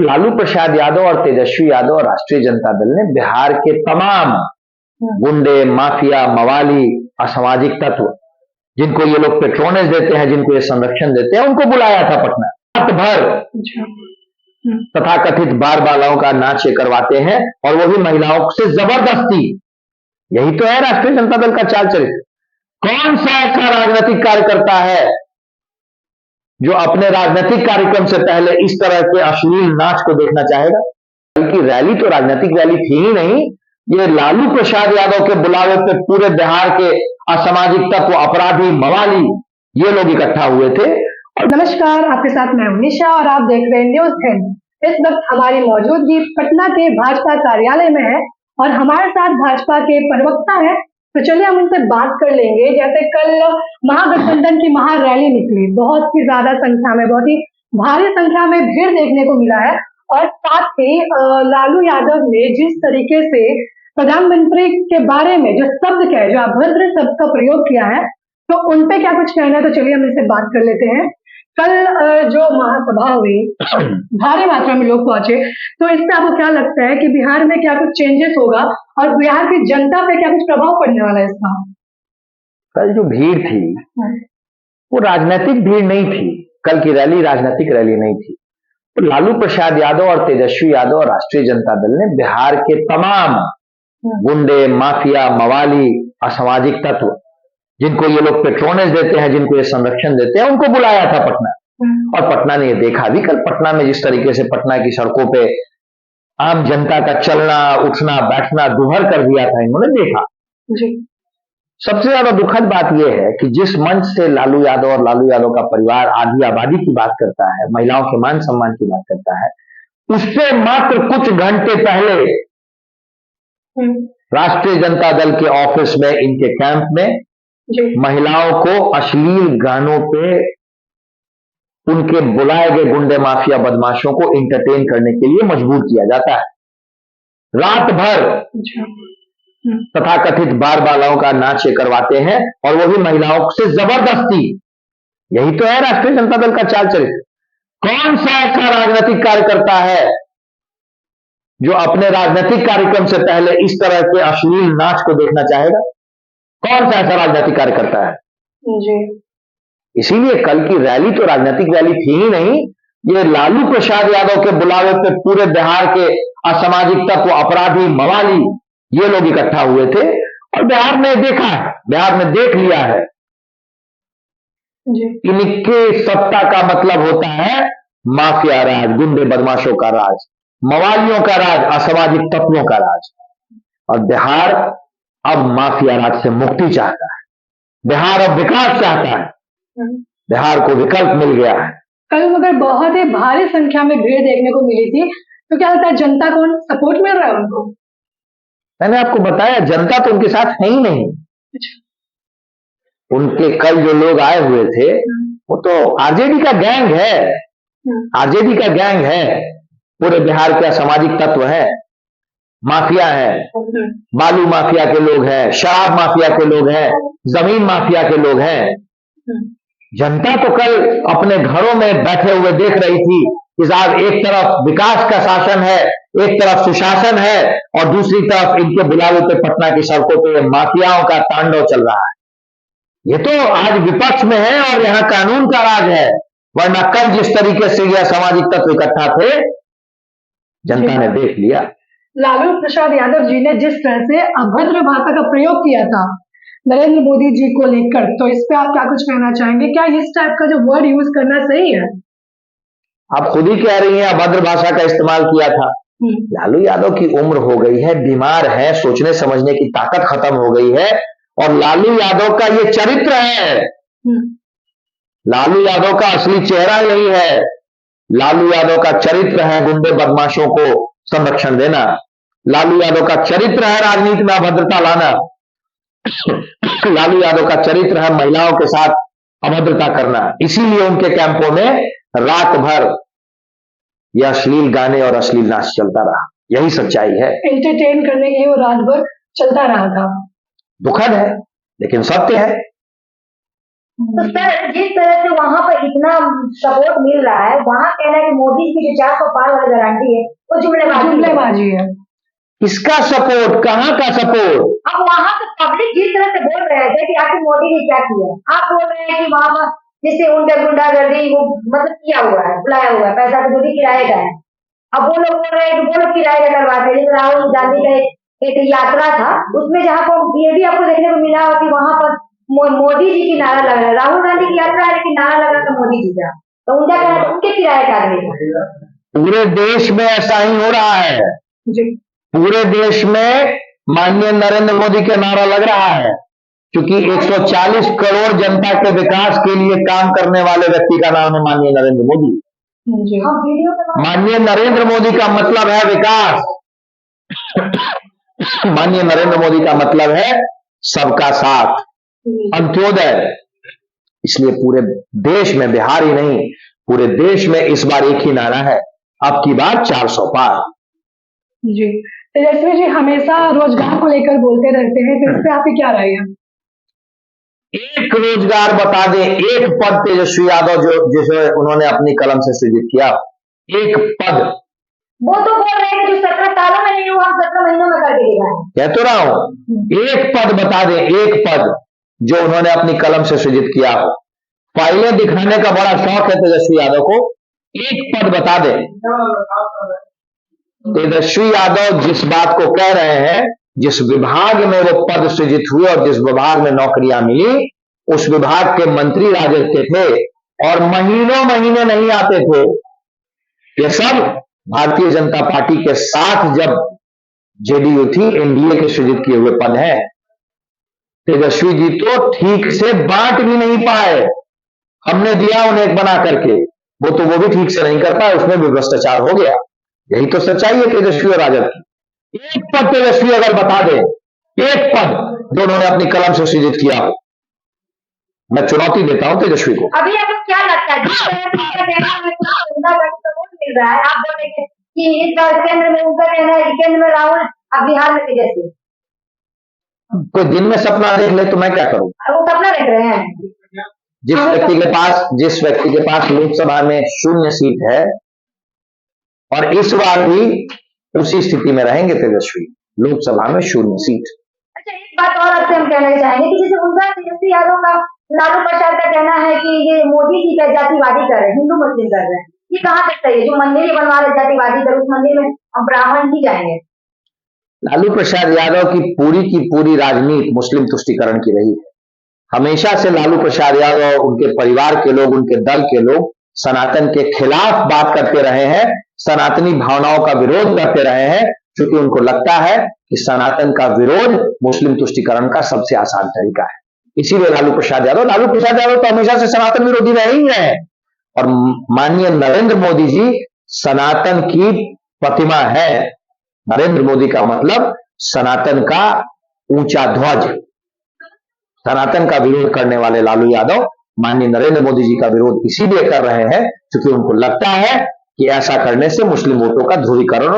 लालू प्रसाद यादव और तेजस्वी यादव और राष्ट्रीय जनता दल ने बिहार के तमाम गुंडे, माफिया, मवाली, असामाजिक तत्व, जिनको ये लोग पेट्रोनेज देते हैं, जिनको ये संरक्षण देते हैं, उनको बुलाया था पटना। रात भर तथाकथित बार बालाओं का नाच ये करवाते हैं, और वो भी महिलाओं से जबरदस्ती। यही तो है राष्ट्रीय जनता दल का चाल चरित्र। कौन सा ऐसा राजनीतिक कार्यकर्ता है जो अपने राजनीतिक कार्यक्रम से पहले इस तरह के अश्लील नाच को देखना चाहेगा? बल्कि रैली तो राजनीतिक रैली थी ही नहीं, ये लालू प्रसाद यादव के बुलावे पे पूरे बिहार के असामाजिक तत्व, अपराधी, मवाली, ये लोग इकट्ठा हुए थे। नमस्कार, आपके साथ मैं निशा और आप देख रहे हैं न्यूज़ 10। इस वक्त हमारी मौजूदगी पटना के भाजपा कार्यालय में है और हमारे साथ भाजपा के प्रवक्ता है, तो चलिए हम उनसे बात कर लेंगे। जैसे कल महागठबंधन की महारैली निकली, बहुत ही ज्यादा संख्या में, बहुत ही भारी संख्या में भीड़ देखने को मिला है, और साथ ही लालू यादव ने जिस तरीके से प्रधानमंत्री के बारे में जो शब्द कहे, जो अभद्र शब्द का प्रयोग किया है, तो उन पे क्या कुछ कहना है, तो चलिए हम इनसे बात कर लेते हैं। कल जो महासभा हुई, भारी मात्रा में लोग पहुंचे, तो इससे आपको क्या लगता है कि बिहार में क्या कुछ चेंजेस होगा और बिहार की जनता पे क्या कुछ प्रभाव पड़ने वाला है इसका? कल जो भीड़ थी वो राजनीतिक भीड़ नहीं थी। कल की रैली राजनीतिक रैली नहीं थी। तो लालू प्रसाद यादव और तेजस्वी यादव और राष्ट्रीय जनता दल ने बिहार के तमाम गुंडे, माफिया, मवाली, असामाजिक तत्व, जिनको ये लोग पेट्रोनेज देते हैं, जिनको ये संरक्षण देते हैं, उनको बुलाया था पटना। और पटना ने ये देखा भी। कल पटना में जिस तरीके से पटना की सड़कों पे आम जनता का चलना, उठना, बैठना दुभर कर दिया था, इन्होंने देखा जी। सबसे ज्यादा दुखद बात यह है कि जिस मंच से लालू यादव और लालू यादव का परिवार आधी आबादी की बात करता है, महिलाओं के मान सम्मान की बात करता है, उससे मात्र कुछ घंटे पहले राष्ट्रीय जनता दल के ऑफिस में, इनके कैंप में महिलाओं को अश्लील गानों पे उनके बुलाए गए गुंडे, माफिया, बदमाशों को एंटरटेन करने के लिए मजबूर किया जाता है। रात भर तथाकथित बार बालाओं का नाच ये करवाते हैं, और वो भी महिलाओं से जबरदस्ती। यही तो है राष्ट्रीय जनता दल का चाल चरित्र। कौन सा ऐसा राजनीतिक कार्यकर्ता है जो अपने राजनीतिक कार्यक्रम से पहले इस तरह के अश्लील नाच को देखना चाहेगा? कौन सा ऐसा राजनीतिक कार्यकर्ता है? जी। इसीलिए कल की रैली तो राजनीतिक रैली थी ही नहीं, ये लालू प्रसाद यादव के बुलावे पे पूरे बिहार के असामाजिक तत्व, अपराधी, मवाली, ये लोग इकट्ठा हुए थे। और बिहार ने देखा है, बिहार ने देख लिया है कि इनके सत्ता का मतलब होता है माफिया राज, गुंडे बदमाशों का राज, मवालियों का राज, असामाजिक तत्वों का राज। और बिहार अब माफिया राज से मुक्ति चाहता है। बिहार अब विकास चाहता है। बिहार को विकल्प मिल गया है। कल मगर बहुत ही भारी संख्या में भीड़ देखने को मिली थी, तो क्या लगता है जनता को सपोर्ट मिल रहा है उनको? मैंने आपको बताया, जनता तो उनके साथ है ही नहीं। उनके कल जो लोग आए हुए थे वो तो आरजेडी का गैंग है। आरजेडी का गैंग है। पूरे बिहार के असामाजिक तत्व है, माफिया है, बालू माफिया के लोग हैं, शराब माफिया के लोग हैं, जमीन माफिया के लोग हैं। जनता तो कल अपने घरों में बैठे हुए देख रही थी कि साहब एक तरफ विकास का शासन है, एक तरफ सुशासन है, और दूसरी तरफ इनके बुलावे पे पटना की सड़कों पे माफियाओं का तांडव चल रहा है। ये तो आज विपक्ष में है और यहाँ कानून का राज है, वरना कल जिस तरीके से यह सामाजिक तत्व इकट्ठा थे, जनता ने देख लिया। लालू प्रसाद यादव जी ने जिस तरह से अभद्र भाषा का प्रयोग किया था नरेंद्र मोदी जी को लेकर, तो इस पे आप क्या कुछ कहना चाहेंगे? क्या इस टाइप का जो वर्ड यूज करना सही है? आप खुद ही कह रही हैं अभद्र भाषा का इस्तेमाल किया था। लालू यादव की उम्र हो गई है, बीमार है, सोचने समझने की ताकत खत्म हो गई है, और लालू यादव का ये चरित्र है। लालू यादव का असली चेहरा यही है। लालू यादव का चरित्र है गुंडे बदमाशों को संरक्षण देना। लालू यादव का चरित्र है राजनीति में अभद्रता लाना। लालू यादव का चरित्र है महिलाओं के साथ अभद्रता करना। इसीलिए उनके कैंपों में रात भर यह अश्लील गाने और अश्लील नाच चलता रहा। यही सच्चाई है। एंटरटेन करने के लिए वो रात भर चलता रहा था। दुखद है लेकिन सत्य है। तो सर जिस तरह से वहां पर इतना सपोर्ट मिल रहा है, वहां कहना है कि मोदी की जो 400 पार वाली गारंटी है वो जुमलेबाजी है। किसका सपोर्ट, कहाँ का सपोर्ट? अब वहां तो पब्लिक जिस तरह से बोल रहे थे कि आखिर मोदी ने क्या किया, आप बोल रहे हैं कि वहां पर जिससे उनका गुंडागर्दी वो मतलब किया हुआ है, बुलाया हुआ है, पैसा तो जो भी किराए का है। अब वो लोग बोल रहे हैं कि वो लोग किराए का करवाते हैं। जैसे राहुल गांधी का एक यात्रा था, उसमें जहाँ पर ये भी आपको देखने को मिला कि वहां पर मोदी जी की नारा लग रहा है। राहुल गांधी की यात्रा है लेकिन नारा लग रहा था मोदी जी का, तो उनका कहना था उनके किराए का आदमी था। पूरे देश में ऐसा ही हो रहा है। जी। पूरे देश में माननीय नरेंद्र मोदी का नारा लग रहा है, क्योंकि 140 करोड़ जनता के विकास के लिए काम करने वाले व्यक्ति का नाम है माननीय नरेंद्र मोदी। जी। माननीय नरेंद्र मोदी का मतलब है विकास। माननीय नरेंद्र मोदी का मतलब है सबका साथ, अंत्योदय। इसलिए पूरे देश में, बिहार ही नहीं, पूरे देश में इस बार एक ही नारा है, अब की बार 400 पार। जी, तेजस्वी जी हमेशा रोजगार को लेकर बोलते रहते हैं, तो इस पे आपकी क्या राय है? एक रोजगार बता दें, एक पद तेजस्वी यादव जो जिसे उन्होंने अपनी कलम से सृजित किया, एक पद। वो तो बोल रहे हैं कि जो 17 सालों में नहीं हुआ, हम 17 महीनों में करके दिखाएं। कह तो रहा हूं, एक पद बता दें, एक पद जो उन्होंने अपनी कलम से सृजित किया हो। फाइलें दिखाने का बड़ा शौक है तेजस्वी यादव को, एक पद बता दें। तेजस्वी यादव जिस बात को कह रहे हैं, जिस विभाग में वो पद सृजित हुए और जिस विभाग में नौकरियां मिली, उस विभाग के मंत्री राजद के थे और महीनों महीने नहीं आते थे। ये सब भारतीय जनता पार्टी के साथ जब जेडीयू थी, एनडीए के सृजित किए हुए पद हैं। तेजस्वी जी तो ठीक से बांट भी नहीं पाए, हमने दिया उन्हें एक बना करके, वो भी ठीक से नहीं कर पाए, उसमें भी भ्रष्टाचार हो गया। यही तो सच्चाई है तेजस्वी और राजद की। एक पद तेजस्वी अगर बता दे, एक पद जो उन्होंने अपनी कलम से सृजित किया हो, मैं चुनौती देता हूं तेजस्वी को। अभी आपको क्या लगता है जिस तरह से उनका कहना है सपोर्ट मिल रहा है, आप बोलेंगे कि इस बार केंद्र में उनका कहना है कि केंद्र में राहुल, अब बिहार में तेजस्वी। कोई दिन में सपना देख ले तो मैं क्या करूं? वो सपना देख रहे हैं। जिस व्यक्ति के पास लोकसभा में 0 सीट है, और इस बार भी उसी स्थिति में रहेंगे तेजस्वी, लोकसभा में 0 सीट। अच्छा, एक बात और आपसे हम कहना चाहेंगे कि जैसे उनका तेजस्वी यादव का, लालू प्रसाद का कहना है कि ये मोदी जी का जातिवादी कर रहे हैं, हिंदू मुस्लिम कर रहे हैं, ये कहाँ तक सही है? जो मंदिर ही बनवा रहे जातिवादी कर, उस मंदिर में हम ब्राह्मण ही जाएंगे। लालू प्रसाद यादव की पूरी राजनीति मुस्लिम तुष्टीकरण की रही है। हमेशा से लालू प्रसाद यादव, उनके परिवार के लोग, उनके दल के लोग सनातन के खिलाफ बात करते रहे हैं, सनातनी भावनाओं का विरोध करते रहे हैं, क्योंकि उनको लगता है कि सनातन का विरोध मुस्लिम तुष्टीकरण का सबसे आसान तरीका है। इसीलिए लालू प्रसाद यादव तो हमेशा से सनातन विरोधी रहे ही हैं। और माननीय नरेंद्र मोदी जी सनातन की प्रतिमा है। नरेंद्र मोदी का मतलब सनातन का ऊंचा ध्वज। सनातन का विरोध करने वाले लालू यादव माननीय नरेंद्र मोदी जी का विरोध इसीलिए कर रहे हैं क्योंकि उनको लगता है कि ऐसा करने से मुस्लिम वोटों का ध्रुवीकरण